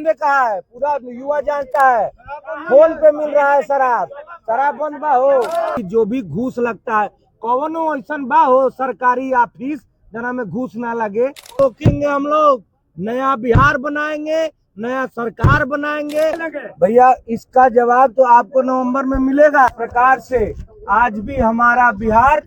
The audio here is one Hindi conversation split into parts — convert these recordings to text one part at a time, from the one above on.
ने कहा है, पूरा युवा जानता है। फोन पे मिल रहा है शराब बंद बा हो। जो भी घूस लगता है, कौनो ऐसा बा हो सरकारी ऑफिस जना में घूस ना लगे, रोकेंगे हम लोग। नया बिहार बनाएंगे, नया सरकार बनाएंगे। भैया इसका जवाब तो आपको नवंबर में मिलेगा। प्रकार से आज भी हमारा बिहार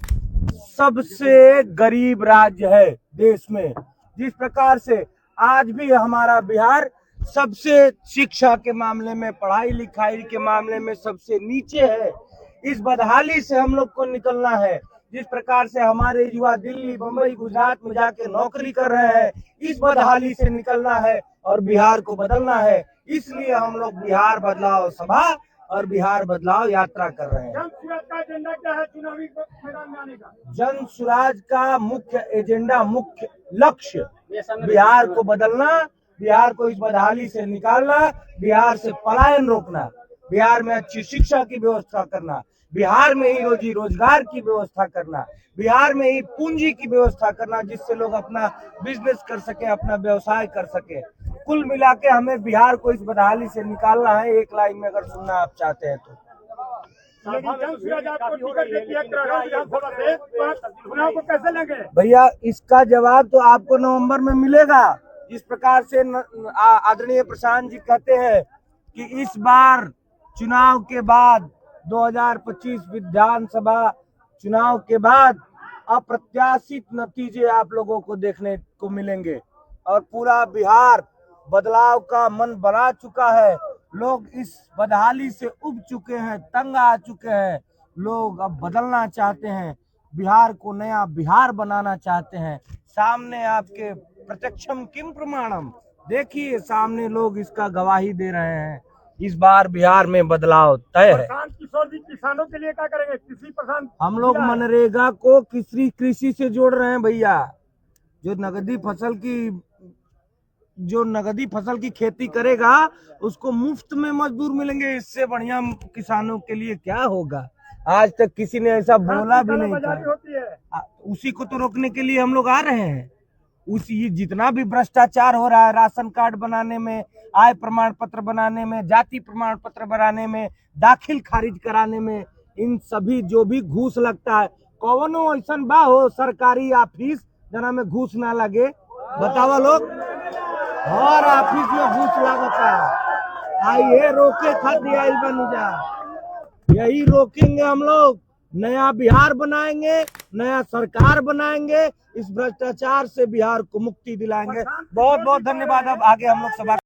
सबसे गरीब राज्य है देश में। जिस प्रकार से आज भी हमारा बिहार सबसे शिक्षा के मामले में, पढ़ाई लिखाई के मामले में सबसे नीचे है। इस बदहाली से हम लोग को निकलना है। जिस प्रकार से हमारे युवा दिल्ली, बंबई, गुजरात में जाके नौकरी कर रहे हैं, इस बदहाली से निकलना है और बिहार को बदलना है। इसलिए हम लोग बिहार बदलाव सभा और बिहार बदलाव यात्रा कर रहे हैं। जन सुराज का एजेंडा क्या है चुनावी मैदान में आने का? जन सुराज का मुख्य एजेंडा, मुख्य लक्ष्य बिहार को बदलना, बिहार को इस बदहाली से निकालना, बिहार से पलायन रोकना, बिहार में अच्छी शिक्षा की व्यवस्था करना, बिहार में ही रोजी रोजगार की व्यवस्था करना, बिहार में ही पूंजी की व्यवस्था करना, जिससे लोग अपना बिजनेस कर सके, अपना व्यवसाय कर सके। कुल मिला के हमें बिहार को इस बदहाली से निकालना है। एक लाइन में अगर सुनना आप चाहते हैं तो लेकिन जन सुराज आपको टिकट देती है विधानसभा से, चुनाव को कैसे लेंगे? भैया इसका जवाब तो आपको नवंबर में मिलेगा। जिस प्रकार से आदरणीय प्रशांत जी कहते हैं कि इस बार चुनाव के बाद 2025 विधानसभा चुनाव के बाद अप्रत्याशित नतीजे आप लोगों को देखने को मिलेंगे और पूरा बिहार बदलाव का मन बना चुका है। लोग इस बदहाली से उब चुके हैं, तंग आ चुके हैं। लोग अब बदलना चाहते हैं, बिहार को नया बिहार बनाना चाहते हैं। सामने आपके प्रत्यक्षम किम प्रमाणम, देखिए सामने लोग इसका गवाही दे रहे हैं। इस बार बिहार में बदलाव तय है। प्रशांत किशोर जी किसानों के लिए क्या करेंगे? कृषि प्रधान हम लोग मनरेगा को कृषि से जोड़ रहे हैं भैया। जो नगदी फसल की खेती करेगा उसको मुफ्त में मजदूर मिलेंगे। इससे बढ़िया किसानों के लिए क्या होगा? आज तक किसी ने ऐसा बोला भी नहीं था। होती है, उसी को तो रोकने के लिए हम लोग आ रहे हैं। उसी जितना भी भ्रष्टाचार हो रहा है, राशन कार्ड बनाने में, आय प्रमाण पत्र बनाने में, जाति प्रमाण पत्र बनाने में, दाखिल खारिज कराने में, इन सभी जो भी घूस लगता है, कौनो ऐसा बा हो सरकारी ऑफिस जना में घूस ना लगे? बतावा लोग, हर ऑफिस में घूस लगता है। आइए रोके खातिर आइल बन जा, यही रोकेंगे हम लोग। नया बिहार बनाएंगे, नया सरकार बनाएंगे, इस भ्रष्टाचार से बिहार को मुक्ति दिलाएंगे। बहुत बहुत धन्यवाद। अब आगे हम लोग सभा